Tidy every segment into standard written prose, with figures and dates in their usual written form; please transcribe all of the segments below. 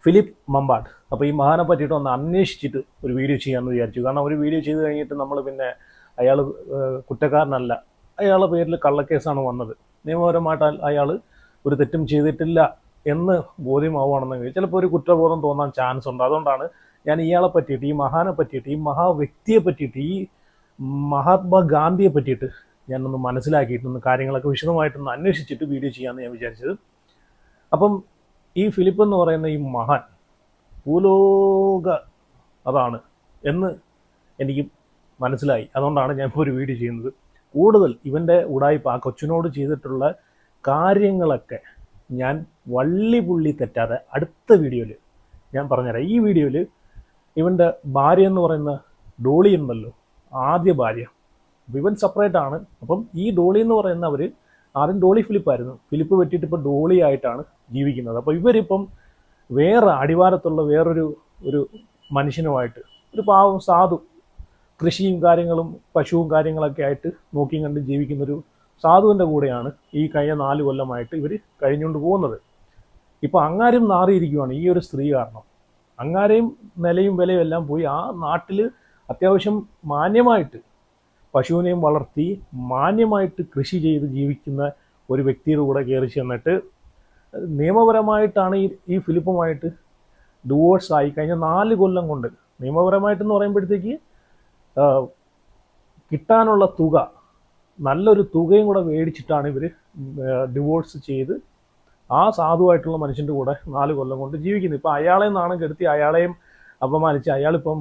Philip Mambad. അപ്പോൾ ഈ മഹാനെ പറ്റിയിട്ട് ഒന്ന് അന്വേഷിച്ചിട്ട് ഒരു വീഡിയോ ചെയ്യാമെന്ന് വിചാരിച്ചു. കാരണം ഒരു വീഡിയോ ചെയ്ത് കഴിഞ്ഞിട്ട് നമ്മൾ പിന്നെ അയാൾ കുറ്റക്കാരനല്ല, അയാളുടെ പേരിൽ കള്ളക്കേസാണ് വന്നത്, നിയമപരമായിട്ട് അയാൾ ഒരു തെറ്റും ചെയ്തിട്ടില്ല എന്ന് ബോധ്യമാവുകയാണെന്നെങ്കിൽ ചിലപ്പോൾ ഒരു കുറ്റബോധം തോന്നാൻ ചാൻസ് ഉണ്ട്. അതുകൊണ്ടാണ് ഞാൻ ഇയാളെ പറ്റിയിട്ട്, ഈ മഹാനെ പറ്റിയിട്ട്, ഈ മഹാവ്യക്തിയെ പറ്റിയിട്ട്, ഈ മഹാത്മാഗാന്ധിയെ പറ്റിയിട്ട് ഞാനൊന്ന് മനസ്സിലാക്കിയിട്ടൊന്ന് കാര്യങ്ങളൊക്കെ വിശദമായിട്ടൊന്ന് അന്വേഷിച്ചിട്ട് വീഡിയോ ചെയ്യാമെന്ന് ഞാൻ വിചാരിച്ചത്. അപ്പം ഈ ഫിലിപ്പ് എന്ന് പറയുന്ന ഈ മഹാൻ ഭൂലോക അതാണ് എന്ന് എനിക്ക് മനസ്സിലായി. അതുകൊണ്ടാണ് ഞാൻ ഇപ്പോൾ ഒരു വീഡിയോ ചെയ്യുന്നത്. കൂടുതൽ ഇവൻ്റെ ഉടായിപ്പ് ആ കൊച്ചിനോട് ചെയ്തിട്ടുള്ള കാര്യങ്ങളൊക്കെ ഞാൻ വള്ളി പുള്ളി തെറ്റാതെ അടുത്ത വീഡിയോയിൽ ഞാൻ പറഞ്ഞുതരാം. ഈ വീഡിയോയിൽ ഇവൻ്റെ ഭാര്യ എന്ന് പറയുന്ന ഡോളി ഉണ്ടല്ലോ, ആദ്യ ഭാര്യ, ഇവൻ സെപ്പറേറ്റ് ആണ്. അപ്പം ഈ ഡോളി എന്ന് പറയുന്നവർ ആദ്യം ഡോളി ഫിലിപ്പായിരുന്നു, ഫിലിപ്പ് വെട്ടിയിട്ട് ഇപ്പോൾ ഡോളി ആയിട്ടാണ് ജീവിക്കുന്നത്. അപ്പോൾ ഇവരിപ്പം വേറെ അടിവാരത്തുള്ള ഒരു മനുഷ്യനുമായിട്ട്, ഒരു പാവം സാധു, കൃഷിയും കാര്യങ്ങളും പശുവും കാര്യങ്ങളൊക്കെ ആയിട്ട് നോക്കിയും കണ്ട് ജീവിക്കുന്നൊരു സാധുവിൻ്റെ കൂടെയാണ് ഈ കഴിഞ്ഞ 4 കൊല്ലമായിട്ട് ഇവർ കഴിഞ്ഞുകൊണ്ട് പോകുന്നത്. ഇപ്പോൾ അങ്ങാരും നാറിയിരിക്കുകയാണ് ഈ ഒരു സ്ത്രീ കാരണം. അങ്ങാരെയും നിലയും വിലയും എല്ലാം പോയി ആ നാട്ടിൽ അത്യാവശ്യം മാന്യമായിട്ട് പശുവിനെയും വളർത്തി മാന്യമായിട്ട് കൃഷി ചെയ്ത് ജീവിക്കുന്ന ഒരു വ്യക്തിയുടെ കൂടെ കയറി ചെന്നിട്ട് നിയമപരമായിട്ടാണ് ഈ ഫിലിപ്പുമായിട്ട് ഡിവോഴ്സ് ആയി കഴിഞ്ഞ 4 കൊല്ലം കൊണ്ട്. നിയമപരമായിട്ടെന്ന് പറയുമ്പോഴത്തേക്ക് കിട്ടാനുള്ള തുക, നല്ലൊരു തുകയും കൂടെ മേടിച്ചിട്ടാണ് ഇവർ ഡിവോഴ്സ് ചെയ്ത് ആ സാധുവായിട്ടുള്ള മനുഷ്യൻ്റെ കൂടെ 4 കൊല്ലം കൊണ്ട് ജീവിക്കുന്നത്. ഇപ്പോൾ അയാളെ നാണം കെടുത്തി, അയാളെയും അപമാനിച്ച്, അയാളിപ്പം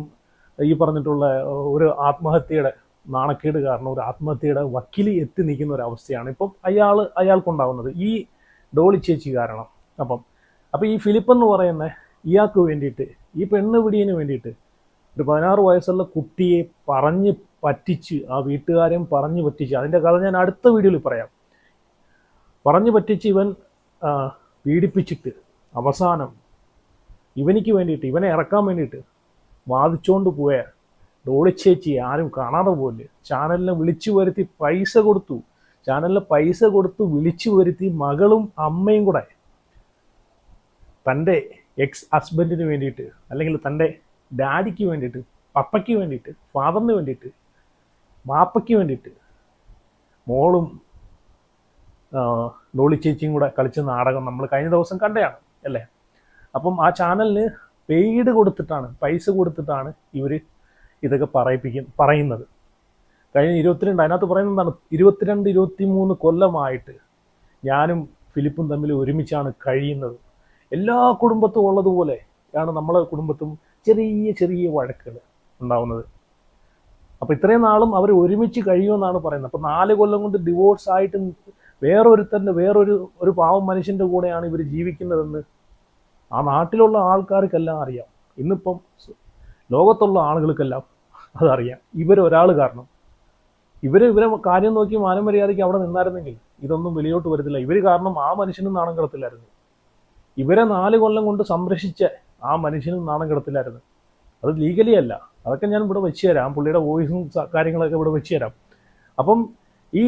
ഈ പറഞ്ഞിട്ടുള്ള ഒരു ആത്മഹത്യയുടെ നാണക്കേട് കാരണം ഒരു ആത്മഹത്യയുടെ വക്കിലി എത്തി നിൽക്കുന്ന ഒരു അവസ്ഥയാണ് ഇപ്പം അയാൾക്കുണ്ടാകുന്നത്, ഈ ഡോളി ചേച്ചി കാരണം. അപ്പം ഈ ഫിലിപ്പ് എന്ന് പറയുന്ന ഇയാൾക്ക് വേണ്ടിയിട്ട്, ഈ പെണ്ണ് പിടിയന് വേണ്ടിയിട്ട് ഒരു 16 വയസ്സുള്ള കുട്ടിയെ പറഞ്ഞ് പറ്റിച്ച്, ആ വീട്ടുകാരെയും പറഞ്ഞ് പറ്റിച്ച്, അതിൻ്റെ കഥ ഞാൻ അടുത്ത വീഡിയോയിൽ പറയാം. പറഞ്ഞ് പറ്റിച്ച് ഇവൻ പീഡിപ്പിച്ചിട്ട് അവസാനം ഇവനിക്ക് വേണ്ടിയിട്ട്, ഇവനെ ഇറക്കാൻ വേണ്ടിയിട്ട് വാദിച്ചുകൊണ്ട് പോയ ഡോളി ചേച്ചി ആരും കാണാതെ പോലെ ചാനലിനെ വിളിച്ചു വരുത്തി പൈസ കൊടുത്തു, ചാനലിന് പൈസ കൊടുത്ത് വിളിച്ചു വരുത്തി മകളും അമ്മയും കൂടെ തൻ്റെ എക്സ് ഹസ്ബൻഡിന് വേണ്ടിയിട്ട്, അല്ലെങ്കിൽ തൻ്റെ ഡാഡിക്ക് വേണ്ടിയിട്ട്, പപ്പയ്ക്ക് വേണ്ടിയിട്ട്, ഫാദറിന് വേണ്ടിയിട്ട്, മാപ്പയ്ക്ക് വേണ്ടിയിട്ട് മോളും ഡോളി ചേച്ചിയും കൂടെ കളിച്ച നാടകം നമ്മൾ കഴിഞ്ഞ ദിവസം കണ്ടതാണ് അല്ലേ. അപ്പം ആ ചാനലിന് പെയ്ഡ് കൊടുത്തിട്ടാണ്, പൈസ കൊടുത്തിട്ടാണ് ഇവർ ഇതൊക്കെ പറയുന്നത്. കഴിഞ്ഞ 22, അതിനകത്ത് പറയുന്നത് എന്താണ്, 22-23 കൊല്ലമായിട്ട് ഞാനും ഫിലിപ്പും തമ്മിൽ ഒരുമിച്ചാണ് കഴിയുന്നത്. എല്ലാ കുടുംബത്തും ഉള്ളതുപോലെ ആണ് നമ്മളെ കുടുംബത്തും ചെറിയ ചെറിയ വഴക്കുകൾ ഉണ്ടാവുന്നത്. അപ്പോൾ ഇത്രയും നാളും അവർ ഒരുമിച്ച് കഴിയുമെന്നാണ് പറയുന്നത്. അപ്പോൾ 4 കൊല്ലം കൊണ്ട് ഡിവോഴ്സ് ആയിട്ട് വേറൊരു പാവം മനുഷ്യൻ്റെ കൂടെയാണ് ഇവർ ജീവിക്കുന്നതെന്ന് ആ നാട്ടിലുള്ള ആൾക്കാർക്കെല്ലാം അറിയാം. ഇന്നിപ്പം ലോകത്തുള്ള ആളുകൾക്കെല്ലാം അതറിയാം. ഇവരൊരാൾ കാരണം, ഇവരെ കാര്യം നോക്കി മാനം മര്യാദയ്ക്ക് അവിടെ നിന്നായിരുന്നെങ്കിൽ ഇതൊന്നും വെളിയോട്ട് വരത്തില്ല. ഇവർ കാരണം ആ മനുഷ്യനും നാണം കിടത്തില്ലായിരുന്നു. ഇവരെ 4 കൊല്ലം കൊണ്ട് സംരക്ഷിച്ച ആ മനുഷ്യനും നാണം കിടത്തില്ലായിരുന്നു. അത് ലീഗലി അല്ല, അതൊക്കെ ഞാൻ ഇവിടെ വെച്ച് തരാം, പുള്ളിയുടെ വോയിസും കാര്യങ്ങളൊക്കെ ഇവിടെ വെച്ച് തരാം. അപ്പം ഈ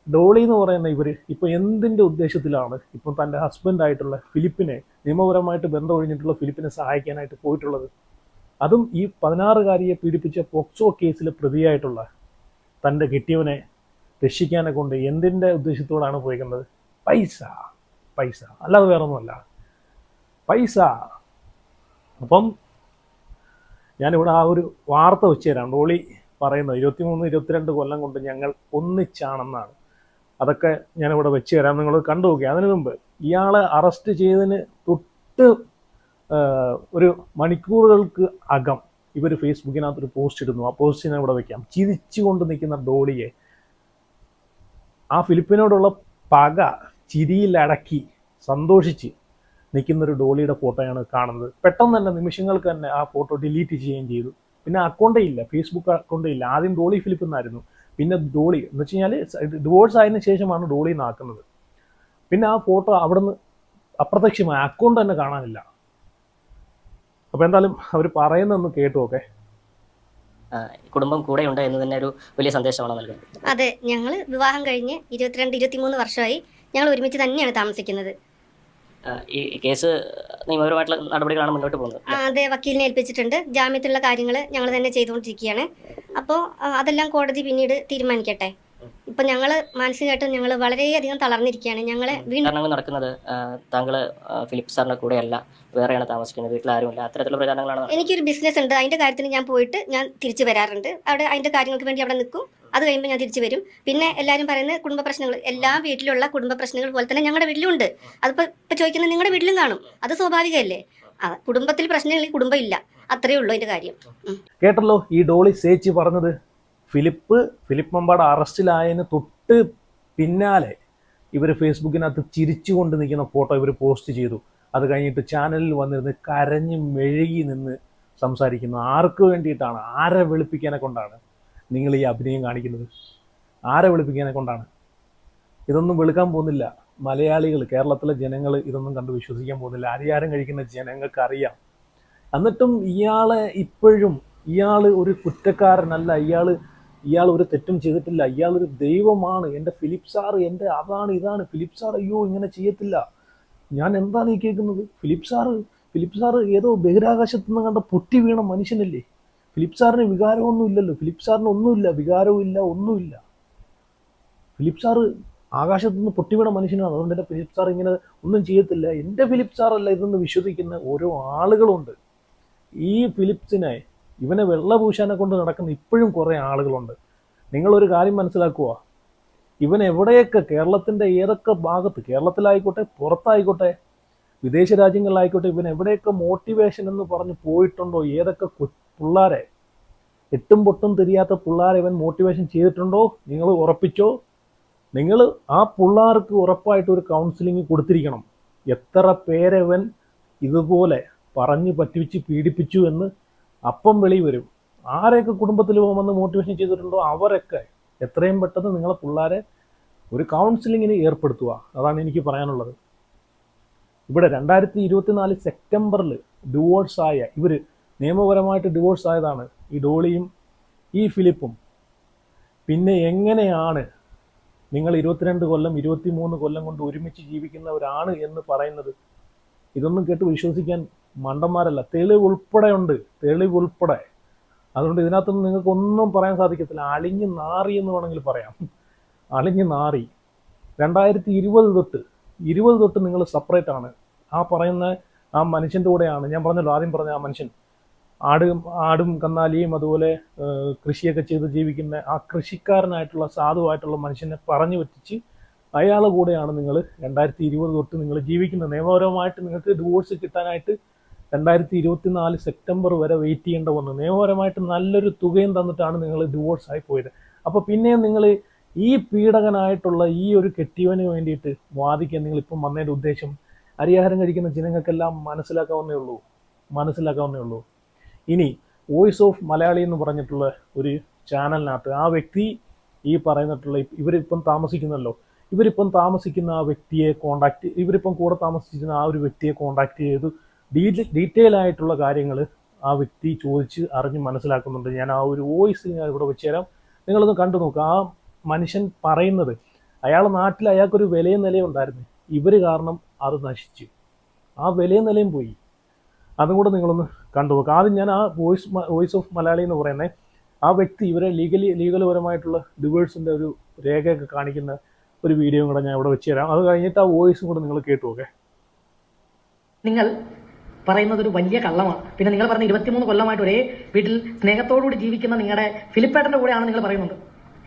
ഡോളി എന്ന് പറയുന്ന ഇവർ ഇപ്പോൾ എന്തിൻ്റെ ഉദ്ദേശത്തിലാണ് ഇപ്പം തൻ്റെ ഹസ്ബൻഡായിട്ടുള്ള ഫിലിപ്പിനെ, നിയമപരമായിട്ട് ബന്ധം ഒഴിഞ്ഞിട്ടുള്ള ഫിലിപ്പിനെ സഹായിക്കാനായിട്ട് പോയിട്ടുള്ളത്? അതും ഈ 16-കാരിയെ പീഡിപ്പിച്ച പോക്സോ കേസിൽ പ്രതിയായിട്ടുള്ള തൻ്റെ കെട്ടിയവനെ രക്ഷിക്കാനെ കൊണ്ട് എന്തിൻ്റെ ഉദ്ദേശത്തോടാണ് പോയിക്കുന്നത്? പൈസ, അല്ലാതെ വേറൊന്നുമല്ല, പൈസ. അപ്പം ഞാനിവിടെ ആ ഒരു വാർത്ത വെച്ച് തരാം. ഡോളി പറയുന്നത് 23-22 കൊല്ലം കൊണ്ട് ഞങ്ങൾ ഒന്നിച്ചാണെന്നാണ്. അതൊക്കെ ഞാനിവിടെ വെച്ച് തരാം, നിങ്ങൾ കണ്ടു നോക്കി. അതിനു മുമ്പ് ഇയാളെ അറസ്റ്റ് ചെയ്തതിന് തൊട്ട് ഒരു മണിക്കൂറുകൾക്ക് അകം ഇവർ ഫേസ്ബുക്കിനകത്തൊരു പോസ്റ്റ് ഇടുന്നു. ആ പോസ്റ്റ് ഞാൻ ഇവിടെ വയ്ക്കാം. ചിരിച്ചുകൊണ്ട് നിൽക്കുന്ന ഡോളിയെ, ആ ഫിലിപ്പിനോടുള്ള പക ചിരിയിലടക്കി സന്തോഷിച്ച് നിൽക്കുന്നൊരു ഡോളിയുടെ ഫോട്ടോയാണ് കാണുന്നത്. പെട്ടെന്ന് തന്നെ നിമിഷങ്ങൾക്ക് തന്നെ ആ ഫോട്ടോ ഡിലീറ്റ് ചെയ്യുകയും ചെയ്തു. പിന്നെ അക്കൗണ്ടേ ഇല്ല, ഫേസ്ബുക്ക് അക്കൗണ്ടേ ഇല്ല. ആദ്യം ഡോളി ഫിലിപ്പ് എന്നായിരുന്നു, പിന്നെ ഡോളി എന്ന് വെച്ച് കഴിഞ്ഞാൽ ഡിവോഴ്സ് ആയതിനു ശേഷമാണ് ഡോളി നാക്കുന്നത്. പിന്നെ ആ ഫോട്ടോ അവിടെ നിന്ന് അപ്രത്യക്ഷമായി, അക്കൗണ്ട് തന്നെ കാണാനില്ല. അപ്പോൾ എന്തായാലും അവർ പറയുന്നതൊന്ന് കേട്ടു. ഓക്കെ, കുടുംബം കൂടെയുണ്ട് എന്ന് തന്നെ ഒരു വലിയ സന്ദേശമാണ് നൽകുന്നത്. അതെ, ഞങ്ങൾ വിവാഹം കഴിഞ്ഞ് 22-23 വർഷമായി ഞങ്ങൾ ഒരുമിച്ച് തന്നെയാണ് താമസിക്കുന്നത്. ഈ കേസ് നിയമപരമായിട്ടുള്ള നടപടികളാണ് മുന്നോട്ട് പോകുന്നത്. അതെ, വക്കീലിനെ ഏൽപ്പിച്ചിട്ടുണ്ട്. ജാമ്യത്തിലുള്ള കാര്യങ്ങൾ ഞങ്ങൾ തന്നെ ചെയ്തുകൊണ്ടിരിക്കുകയാണ്. അപ്പോൾ അതെല്ലാം കോടതി പിന്നീട് തീരുമാനിക്കട്ടെ. ഇപ്പൊ ഞങ്ങൾ മാനസികമായിട്ട് ഞങ്ങൾ വളരെയധികം തളർന്നിരിക്കുകയാണ്. ഞങ്ങളെ വീണ്ടും പ്രചാരണങ്ങൾ നടക്കുന്നത് താങ്കൾ ഫിലിപ്പ് സാറിന്റെ കൂടെയല്ല, വേറെയാണ് താമസിക്കുന്നത്, വീട്ടിൽ ആരുമില്ല, അത്തരത്തിലുള്ള പ്രചാരണങ്ങളാണ് നടക്കുന്നത്. എനിക്കൊരു ബിസിനസ് ഉണ്ട്. അതിന്റെ കാര്യത്തിന് ഞാൻ പോയിട്ട് ഞാൻ തിരിച്ചു വരാറുണ്ട്. അവിടെ അതിന്റെ കാര്യങ്ങൾക്ക് വേണ്ടി അവിടെ നിൽക്കും. അത് കഴിയുമ്പോൾ ഞാൻ തിരിച്ചു വരും. പിന്നെ എല്ലാവരും പറയുന്നത് കുടുംബ പ്രശ്നങ്ങൾ, എല്ലാ വീട്ടിലുള്ള കുടുംബ പ്രശ്നങ്ങൾ പോലെ തന്നെ ഞങ്ങളുടെ വീട്ടിലും ഉണ്ട്. അതിപ്പോൾ ഇപ്പൊ ചോദിക്കുന്നത് നിങ്ങളുടെ വീട്ടിലും കാണും. അത് സ്വാഭാവികമല്ലേ. കുടുംബത്തിൽ പ്രശ്നങ്ങളിൽ കുടുംബം ഇല്ല, അത്രയേ ഉള്ളൂ അതിന്റെ കാര്യം. കേട്ടല്ലോ ഈ ഡോളി ചേച്ചി പറഞ്ഞത്. ഫിലിപ്പ് മമ്പാട് അറസ്റ്റിലായതിന് തൊട്ട് പിന്നാലെ ഇവർ ഫേസ്ബുക്കിനകത്ത് ചിരിച്ചുകൊണ്ട് നിൽക്കുന്ന ഫോട്ടോ ഇവർ പോസ്റ്റ് ചെയ്തു. അത് കഴിഞ്ഞിട്ട് ചാനലിൽ വന്നിരുന്ന് കരഞ്ഞ് മെഴുകി നിന്ന് സംസാരിക്കുന്നു. ആർക്ക് വേണ്ടിയിട്ടാണ്? ആരെ വെളുപ്പിക്കാനെ കൊണ്ടാണ് നിങ്ങൾ ഈ അഭിനയം കാണിക്കുന്നത്? ആരെ വെളുപ്പിക്കാനെ കൊണ്ടാണ്? ഇതൊന്നും വെളുക്കാൻ പോകുന്നില്ല. മലയാളികൾ, കേരളത്തിലെ ജനങ്ങൾ ഇതൊന്നും കണ്ട് വിശ്വസിക്കാൻ പോകുന്നില്ല. അരിയാരം കഴിക്കുന്ന ജനങ്ങൾക്ക് അറിയാം. എന്നിട്ടും ഇയാളെ ഇപ്പോഴും ഇയാൾ ഒരു കുറ്റക്കാരനല്ല, ഇയാൾ ഒരു തെറ്റും ചെയ്തിട്ടില്ല, ഇയാളൊരു ദൈവമാണ്, എൻ്റെ ഫിലിപ്പ് സാർ, എൻ്റെ അതാണ് ഇതാണ്, ഫിലിപ്പ് സാർ അയ്യോ ഇങ്ങനെ ചെയ്യത്തില്ല. ഞാൻ എന്താണ് ഈ കേൾക്കുന്നത്? ഫിലിപ്പ് സാർ ഏതോ ബഹിരാകാശത്തു നിന്ന് കണ്ട പൊട്ടി വീണ മനുഷ്യനല്ലേ? ഫിലിപ്പ് സാറിന് വികാരമൊന്നും ഇല്ലല്ലോ. ഫിലിപ്പ് സാറിന് ഒന്നുമില്ല, വികാരവും ഇല്ല, ഒന്നുമില്ല. ഫിലിപ്പ് സാറ് ആകാശത്തു നിന്ന് പൊട്ടി വീണ മനുഷ്യനാണ്. അതുകൊണ്ട് എൻ്റെ ഫിലിപ്പ് സാർ ഇങ്ങനെ ഒന്നും ചെയ്യത്തില്ല. എൻ്റെ ഫിലിപ്പ് സാറല്ല ഇതെന്ന് വിശ്വസിക്കുന്ന ഓരോ ആളുകളുണ്ട്. ഈ ഫിലിപ്സിനെ, ഇവനെ വെള്ളപൂശാനെ കൊണ്ട് നടക്കുന്ന ഇപ്പോഴും കുറേ ആളുകളുണ്ട്. നിങ്ങളൊരു കാര്യം മനസ്സിലാക്കുക, ഇവൻ എവിടെയൊക്കെ, കേരളത്തിൻ്റെ ഏതൊക്കെ ഭാഗത്ത്, കേരളത്തിലായിക്കോട്ടെ പുറത്തായിക്കോട്ടെ വിദേശ രാജ്യങ്ങളിലായിക്കോട്ടെ, ഇവൻ എവിടെയൊക്കെ മോട്ടിവേഷൻ എന്ന് പറഞ്ഞ് പോയിട്ടുണ്ടോ, ഏതൊക്കെ പിള്ളേരെ, എട്ടും പൊട്ടും തിരിയാത്ത പിള്ളേരെ ഇവൻ മോട്ടിവേഷൻ ചെയ്തിട്ടുണ്ടോ, നിങ്ങൾ ഉറപ്പിച്ചോ. നിങ്ങൾ ആ പിള്ളേർക്ക് ഉറപ്പായിട്ട് ഒരു കൗൺസിലിംഗ് കൊടുത്തിരിക്കണം. എത്ര പേരെ ഇവൻ ഇതുപോലെ പറഞ്ഞ് പറ്റിച്ച് പീഡിപ്പിച്ചു എന്ന് അപ്പം വെളി വരും. ആരെയൊക്കെ കുടുംബത്തിൽ പോകുമെന്ന് മോട്ടിവേഷൻ ചെയ്തിട്ടുണ്ടോ അവരൊക്കെ എത്രയും പെട്ടെന്ന് നിങ്ങളെ പിള്ളേരെ ഒരു കൗൺസിലിങ്ങിന് ഏർപ്പെടുത്തുക. അതാണ് എനിക്ക് പറയാനുള്ളത്. ഇവിടെ 2024 സെപ്റ്റംബറിൽ ഡിവോഴ്സ് ആയ ഇവർ, നിയമപരമായിട്ട് ഡിവോഴ്സ് ആയതാണ് ഈ ഡോളിയും ഈ ഫിലിപ്പും. പിന്നെ എങ്ങനെയാണ് നിങ്ങൾ 22 കൊല്ലം 23 കൊല്ലം കൊണ്ട് ഒരുമിച്ച് ജീവിക്കുന്നവരാണ് എന്ന് പറയുന്നത്? ഇതൊന്നും കേട്ട് വിശ്വസിക്കാൻ മണ്ടന്മാരല്ല. തെളിവുൾപ്പെടെ ഉണ്ട്, തെളിവുൾപ്പെടെ. അതുകൊണ്ട് ഇതിനകത്തൊന്നും നിങ്ങൾക്കൊന്നും പറയാൻ സാധിക്കത്തില്ല. അളിഞ്ഞ് നാറി എന്ന് വേണമെങ്കിൽ പറയാം. അളിഞ്ഞ് നാറി. 2020 തൊട്ട് നിങ്ങൾ സെപ്പറേറ്റ് ആണ്. ആ പറയുന്ന ആ മനുഷ്യൻ്റെ കൂടെയാണ്, ഞാൻ പറഞ്ഞല്ലോ ആദ്യം പറഞ്ഞ ആ മനുഷ്യൻ, ആടും കന്നാലിയും അതുപോലെ കൃഷിയൊക്കെ ചെയ്ത് ജീവിക്കുന്ന ആ കൃഷിക്കാരനായിട്ടുള്ള സാധുവായിട്ടുള്ള മനുഷ്യനെ പറഞ്ഞു പറ്റിച്ച് അയാളുടെ കൂടെയാണ് നിങ്ങൾ 2020 തൊട്ട് നിങ്ങൾ ജീവിക്കുന്നത്. നിയമപരമായിട്ട് നിങ്ങൾക്ക് ഡിവോഴ്സ് കിട്ടാനായിട്ട് 2024 സെപ്റ്റംബർ വരെ വെയിറ്റ് ചെയ്യേണ്ട വന്നു. നിയമപരമായിട്ട് നല്ലൊരു തുകയും തന്നിട്ടാണ് നിങ്ങൾ ഡിവോഴ്സ് ആയി പോയത്. അപ്പോൾ പിന്നെയും നിങ്ങൾ ഈ പീഡകനായിട്ടുള്ള ഈ ഒരു കെട്ടിയവന് വേണ്ടിയിട്ട് വാദിക്കാൻ നിങ്ങളിപ്പം വന്നതിൻ്റെ ഉദ്ദേശം അരിയാഹാരം കഴിക്കുന്ന ജനങ്ങൾക്കെല്ലാം മനസ്സിലാക്കാവുന്നേ ഉള്ളൂ. ഇനി വോയിസ് ഓഫ് മലയാളി എന്ന് പറഞ്ഞിട്ടുള്ള ഒരു ചാനലിനകത്ത് ആ വ്യക്തി ഈ പറയുന്നിട്ടുള്ള ഇവരിപ്പം താമസിക്കുന്ന ആ വ്യക്തിയെ ഇവരിപ്പം കൂടെ താമസിക്കുന്ന ആ ഒരു വ്യക്തിയെ കോണ്ടാക്ട് ചെയ്ത് ഡീറ്റെയിൽ ആയിട്ടുള്ള കാര്യങ്ങൾ ആ വ്യക്തി ചോദിച്ച് അറിഞ്ഞ് മനസ്സിലാക്കുന്നുണ്ട്. ഞാൻ ആ ഒരു വോയിസ് ഞാൻ ഇവിടെ വെച്ച് തരാം, നിങ്ങളൊന്ന് കണ്ടു നോക്കുക. ആ മനുഷ്യൻ പറയുന്നത്, നാട്ടിൽ അയാൾക്കൊരു വിലയും നിലയും ഉണ്ടായിരുന്നു, ഇവർ കാരണം അത് നശിച്ചു, ആ വിലയും നിലയും പോയി. അതും കൂടെ നിങ്ങളൊന്ന് കണ്ടു നോക്കുക. ആദ്യം ഞാൻ ആ വോയിസ് ഓഫ് മലയാളി എന്ന് പറയുന്നത് ആ വ്യക്തി ഇവരെ ലീഗൽപരമായിട്ടുള്ള ഡിവോഴ്സിൻ്റെ ഒരു രേഖയൊക്കെ കാണിക്കുന്ന ഒരു വീഡിയോ കൂടെ ഞാൻ ഇവിടെ വെച്ച് തരാം. അത് കഴിഞ്ഞിട്ട് ആ വോയിസും കൂടെ നിങ്ങൾ കേട്ടു നോക്കേ. നിങ്ങൾ പറയുന്നത് ഒരു വലിയ കള്ളമാണ്. പിന്നെ നിങ്ങൾ പറഞ്ഞ 23 കൊല്ലമായിട്ട് ഒരേ വീട്ടിൽ സ്നേഹത്തോടുകൂടി ജീവിക്കുന്ന നിങ്ങളുടെ ഫിലിപ്പേട്ടന്റെ കൂടെയാണ് നിങ്ങൾ പറയുന്നത്.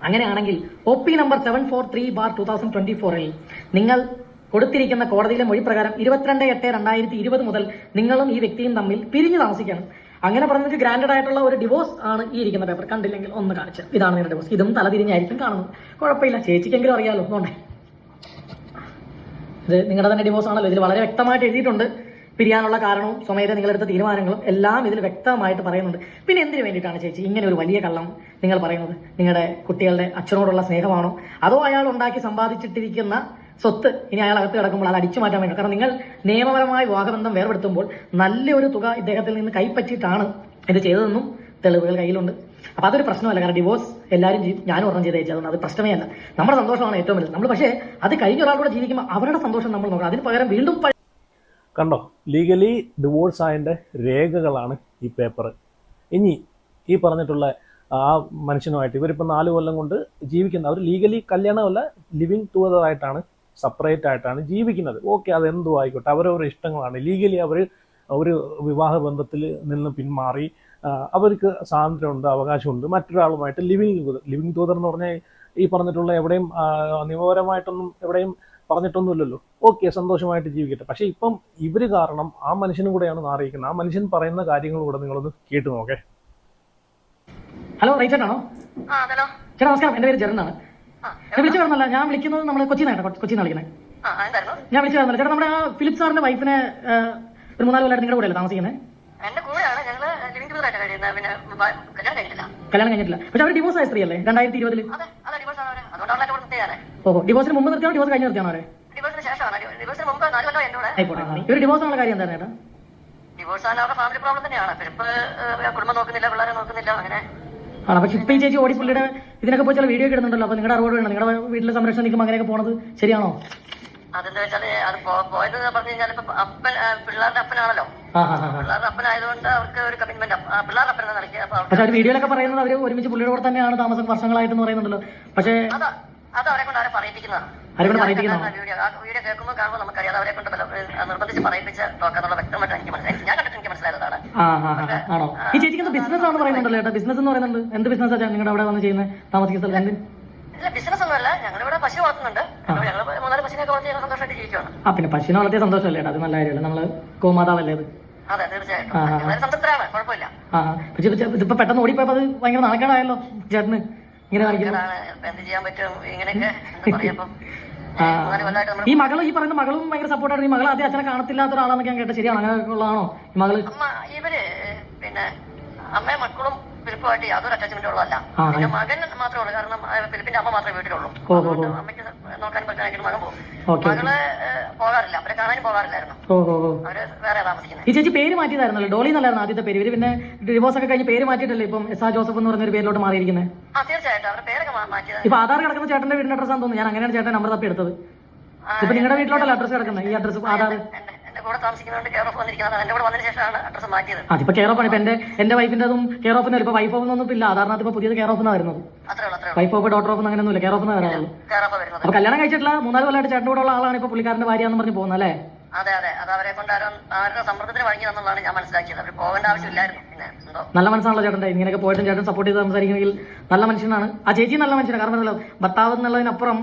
അങ്ങനെയാണെങ്കിൽ OP നമ്പർ 743/2024 നിങ്ങൾ കൊടുത്തിരിക്കുന്ന കോടതിയിലെ മൊഴി പ്രകാരം 22/8/2020 മുതൽ നിങ്ങളും ഈ വ്യക്തിയും തമ്മിൽ പിരിഞ്ഞു താമസിക്കണം. അങ്ങനെ പറഞ്ഞിട്ട് ഗ്രാൻഡഡ് ആയിട്ടുള്ള ഒരു ഡിവോഴ്സ് ആണ് ഈ ഇരിക്കുന്ന പേപ്പർ. കണ്ടില്ലെങ്കിൽ ഒന്ന് കാണിച്ച്, ഇതാണ് നിങ്ങളുടെ ഡിവോഴ്സ്. ഇതും തലതിരിഞ്ഞായിരിക്കും കാണുന്നത്. കുഴപ്പമില്ല, ചേച്ചിക്കെങ്കിലും അറിയാലോ. നോണ്ടേ, ഇത് നിങ്ങളുടെ തന്നെ ഡിവോഴ്സ് ആണല്ലോ. ഇതിൽ വളരെ വ്യക്തമായിട്ട് എഴുതിയിട്ടുണ്ട്. പിരിയാനുള്ള കാരണവും സ്വമേധ നിങ്ങളെടുത്ത തീരുമാനങ്ങളും എല്ലാം ഇതിൽ വ്യക്തമായിട്ട് പറയുന്നുണ്ട്. പിന്നെ എന്തിനു വേണ്ടിയിട്ടാണ് ചേച്ചി ഇങ്ങനെ ഒരു വലിയ കള്ളം നിങ്ങൾ പറയുന്നത്? നിങ്ങളുടെ കുട്ടികളുടെ അച്ഛനോടുള്ള സ്നേഹമാണോ, അതോ അയാൾ ഉണ്ടാക്കി സമ്പാദിച്ചിട്ടിരിക്കുന്ന സ്വത്ത് ഇനി അയാൾ അകത്ത് കിടക്കുമ്പോൾ അത് അടിച്ചു മാറ്റാൻ വേണ്ടി? കാരണം നിങ്ങൾ നിയമപരമായ വിവാഹബന്ധം വേർപെടുത്തുമ്പോൾ നല്ലൊരു തുക ഇദ്ദേഹത്തിൽ നിന്ന് കൈപ്പറ്റിയിട്ടാണ് ഇത് ചെയ്തതെന്നും തെളിവുകൾ കയ്യിലുണ്ട്. അപ്പൊ അതൊരു പ്രശ്നമല്ല. കാരണം ഡിവോഴ്സ് എല്ലാവരും ചെയ്യും, ഞാനും ഒരെണ്ണം ചെയ്ത് അയച്ചു. അതുകൊണ്ട് അത് പ്രശ്നമേ അല്ല. നമ്മുടെ സന്തോഷമാണ് ഏറ്റവും വലുത്. നമ്മൾ പക്ഷേ അത് കഴിഞ്ഞ ഒരാളൂടെ ജീവിക്കുമ്പോൾ അവരുടെ സന്തോഷം നമ്മൾ നോക്കണം. അതിന് പകരം വീണ്ടും കണ്ടോ, ലീഗലി ഡിവോഴ്സ് ആയതിൻ്റെ രേഖകളാണ് ഈ പേപ്പർ. ഇനി ഈ പറഞ്ഞിട്ടുള്ള ആ മനുഷ്യനുമായിട്ട് ഇവരിപ്പോൾ 4 കൊല്ലം കൊണ്ട് ജീവിക്കുന്ന, അവർ ലീഗലി കല്യാണമല്ല, ലിവിങ് ടുഗദർ ആയിട്ടാണ്, സെപ്പറേറ്റ് ആയിട്ടാണ് ജീവിക്കുന്നത്. ഓക്കെ, അതെന്തോ ആയിക്കോട്ടെ, അവരവരുടെ ഇഷ്ടങ്ങളാണ്. ലീഗലി അവർ ഒരു വിവാഹ ബന്ധത്തിൽ നിന്ന് പിന്മാറി, അവർക്ക് സ്വാതന്ത്ര്യമുണ്ട്, അവകാശമുണ്ട് മറ്റൊരാളുമായിട്ട് ലിവിങ് ടുഗദർ എന്ന് പറഞ്ഞാൽ ഈ പറഞ്ഞിട്ടുള്ള എവിടെയും നിയമപരമായിട്ടൊന്നും എവിടെയും പറഞ്ഞിട്ടൊന്നുമില്ലല്ലോ. ഓക്കെ, സന്തോഷമായിട്ട് ജീവിക്കട്ടെ. പക്ഷേ ഇപ്പം ഇവർ കാരണം ആ മനുഷ്യനും കൂടെയാണ് അറിയിക്കുന്നത്. ആ മനുഷ്യൻ പറയുന്ന കാര്യങ്ങൾ കൂടെ നിങ്ങളൊന്ന് കേട്ടു നോക്കേ. ഹലോ, റൈച്ചേട്ടാണോ? ചേട്ടാ നമസ്കാരം, എൻ്റെ പേര് ജെറിനാണ്. ഞാൻ വിളിച്ചു പറഞ്ഞല്ല, ഞാൻ വിളിക്കുന്നത് നമ്മൾ കൊച്ചിയിൽ വിളിക്കുന്നത്. ഞാൻ വിളിച്ചു പറഞ്ഞില്ല ചേട്ടാ, നമ്മുടെ ആ ഫിലിപ്പ് സാറിന്റെ വൈഫിനെ ഒരു 3-4 കൊല്ലമായിട്ട് നിങ്ങളുടെ കൂടെ അല്ലേ താമസിക്കുന്നത്? കല്യാണം കഴിഞ്ഞിട്ടില്ല. പക്ഷെ അവർ ഡിവോഴ്സ് ആയ സ്ത്രീ അല്ലേ 2020? ഓഹോ, ഡിവോഴ്സിന് മുമ്പ് നിർത്തിയാണോ ഡിവോഴ്സ് കഴിഞ്ഞ് നിർത്തിയാണോ അവരെ? ഇവർ ഡിവോഴ്സ് ആണുള്ള കാര്യം എന്താണ് ചേട്ടാ? ഫാമിലി പ്രോബ്ലം തന്നെയാണ്. കുടുംബം നോക്കുന്നില്ല, പിള്ളേരെ നോക്കുന്നില്ല, അങ്ങനെ ആണ്. പക്ഷെ ഇപ്പൊ ഈ ചേച്ചി ഓടിപ്പുള്ളിയുടെ ഇതിനൊക്കെ പോയി ചില വീഡിയോ ഒക്കെ ഇടുന്നുണ്ടല്ലോ. അപ്പൊ നിങ്ങളുടെ അറിവോട് വേണം, നിങ്ങളുടെ വീട്ടിലെ സംരക്ഷണം നിൽക്കുമ്പോൾ അങ്ങനെയൊക്കെ പോണത് ശരിയാണോ? അതെന്താ വെച്ചാല് അത് പോയത് പറഞ്ഞു കഴിഞ്ഞാൽ ഇപ്പൊ അപ്പൻ പിള്ളേരുടെ അപ്പനാണല്ലോ. പിള്ളേരുടെ അപ്പനായതുകൊണ്ട് അവർക്ക് ഒരു കമ്മിറ്റ്മെന്റ്, പിള്ളേരുടെ അപ്പനെന്ന് നിലയ്ക്ക്. പക്ഷെ അവർ വീഡിയോയിലൊക്കെ പറയുന്നത് അവർ ഒരുമിച്ച് പുള്ളിയുടെ കൂടെ തന്നെയാണ് താമസം വർഷങ്ങളായിട്ടെന്ന് പറയുന്നുണ്ടല്ലോ. പക്ഷേ അത് അവരെ കൊണ്ട് ആരെ പറയിപ്പിക്കുന്നതാണ്. വീഡിയോ കേൾക്കുമ്പോൾ കാണുമ്പോൾ നമുക്കറിയാം അവരെ കൊണ്ട് നിർബന്ധിച്ച് പറയിപ്പിച്ച് നോക്കാന്നുള്ള വ്യക്തമായിട്ട് എനിക്ക് മനസ്സിലായി. ഞാൻ കണ്ടിട്ട് എനിക്ക് മനസ്സിലായതാണ്. ആണോ? ഈ ചേച്ചിക്ക് ബിസിനസ് ആണ് പറയുന്നുണ്ടല്ലോ ചേട്ടാ. ബിസിനസ് എന്ന് പറയുന്നുണ്ട്. എന്ത് ബിസിനസ് നിങ്ങളുടെ അവിടെ വന്ന് ചെയ്യുന്നത് താമസിക്കുന്ന സ്ഥലത്ത്? ഇല്ല, ബിസിനസ് ഒന്നുമല്ല. ഞങ്ങളിവിടെ പശു വളർത്തുന്നുണ്ട്. ഞങ്ങൾ 3-4 പശുവിനൊക്കെ വളർത്തി ഞങ്ങൾ സന്തോഷമായിട്ട് ജീവിക്കുകയാണ്. പിന്നെ പശുവിനെ വളർത്തിയ സന്തോഷമല്ലേ ചേട്ടാ? അത് നല്ല കാര്യമല്ലേ, നമ്മള് ഗോമാതാവല്ലേ അത്? അതെ, തീർച്ചയായിട്ടും സംതൃപ്തരാണ്, കുഴപ്പമില്ല. ഇതിപ്പോ പെട്ടെന്ന് ഓടിപ്പോയപ്പോ അത് ഭയങ്കര നാണക്കേടായല്ലോ ചേട്ടന് ഇങ്ങനെ കാണിക്കുന്നത്. എന്ത് ചെയ്യാൻ പറ്റും, ഇങ്ങനെയൊക്കെ എന്താ പറയാ. ഈ മകളും ഈ പറയുന്ന മകളും ഭയങ്കര സപ്പോർട്ടാണ്. ഈ മകൾ ആദ്യം അച്ഛനെ കാണത്തില്ലാത്ത ഒരാളാണെന്ന് ഞാൻ കേട്ടത്. ശരിയാണോ? അങ്ങനെ ഉള്ളതാണോ ഈ മകള്? ഇവര് പിന്നെ അമ്മയും മക്കളും ഫിലിപ്പുമായിട്ട് യാതൊരു അറ്റാച്ച്മെന്റ് ഉള്ളതല്ല. പിന്നെ മകൻ മാത്രമേ ഉള്ളൂ. കാരണം ഫിലിപ്പിന്റെ അമ്മ മാത്രമേ വീട്ടിലുള്ളൂ. അമ്മയ്ക്ക് നോക്കാൻ പറ്റാനായിട്ട് മകൻ പോകും. മകള് പോകാറില്ല, അവരെ കാണാനും പോകാറില്ലായിരുന്നു. അവര് വേറെ താമസിക്കുന്നത്. ഈ ചേച്ചി പേര് മാറ്റിയതായിരുന്നല്ലോ, ഡോളി എന്നല്ലായിരുന്നു ആദ്യത്തെ പേര്. ഇവര് പിന്നെ ഡിവോഴ്സ് ഒക്കെ കഴിഞ്ഞ് പേര് മാറ്റിയിട്ടല്ലേ ഇപ്പം എസ് ജോസഫ് എന്ന് പറഞ്ഞൊരു പേരിലോട്ട് മാറിയിരിക്കുന്നത്? തീർച്ചയായിട്ടും അവരുടെ പേരൊക്കെ മാറ്റിയത്. ഇപ്പൊ ആധാർ കിടക്കുന്ന ചേട്ടന്റെ വീടിന്റെ അഡ്രസ് ആണെന്ന് തോന്നുന്നു. ഞാൻ അങ്ങനെയാണ് ചേട്ടൻ നമ്പർ തപ്പി എടുത്തത്. ഇപ്പൊ നിങ്ങളുടെ വീട്ടിലോട്ടല്ല അഡ്രസ് കിടക്കുന്നത്, ഈ അഡ്രസ് ആധാർ കൂടെ താമസിക്കുന്നതുകൊണ്ട് കെയർ ഓഫ് വന്നിരിക്കുന്നത്. എന്റെ കൂടെ വന്നതിന് ശേഷമാണ് അഡ്രസ് മാറ്റിയത്. അതിപ്പോ കെയർ ഓഫ് ആണ്. ഇപ്പൊ എന്റെ വൈഫിന്റെതും കെയർ ഓഫ് ഇപ്പൊ വൈഫ് ഓഫ് ഒന്നും ഇല്ല. ആധാറിനകത്ത് ഇപ്പൊ പുതിയത് കെയർ ഓഫ് എന്നാ വരുന്നത്. വൈഫ് ഓഫ് ഡോട്ടർ ഓഫ് അങ്ങനെയൊന്നുമില്ല, കെയർ ഓഫ് എന്ന് വരാറുള്ളൂ. അപ്പൊ കല്യാണം കഴിച്ചിട്ടില്ല 3-4 കൊല്ലമായിട്ട് ചേട്ടൻ കൂടെ ഉള്ള ആളാണ് ഇപ്പൊ പുള്ളിക്കാരന്റെ ഭാര്യ എന്ന് പറഞ്ഞ് പോകുന്നത് അല്ലേ? അതെ, അത് അവരെ കൊണ്ട് ആരുടെ സമ്മർദ്ദത്തിന് വഴങ്ങി എന്നുള്ളതാണ് ഞാൻ മനസ്സിലാക്കിയത്. അവർ പോകേണ്ട ആവശ്യമില്ലായിരുന്നു. പിന്നെ നല്ല മനസ്സാണല്ലോ ചേട്ടൻ്റെ. ഇങ്ങനെയൊക്കെ പോയിട്ടും ചേട്ടൻ സപ്പോർട്ട് ചെയ്ത് സംസാരിക്കണമെങ്കിൽ നല്ല മനുഷ്യനാണ്. ആ ചേച്ചി നല്ല മനുഷ്യനാണ്. കാരണം ഭർത്താവ് എന്നുള്ളതിനപ്പുറം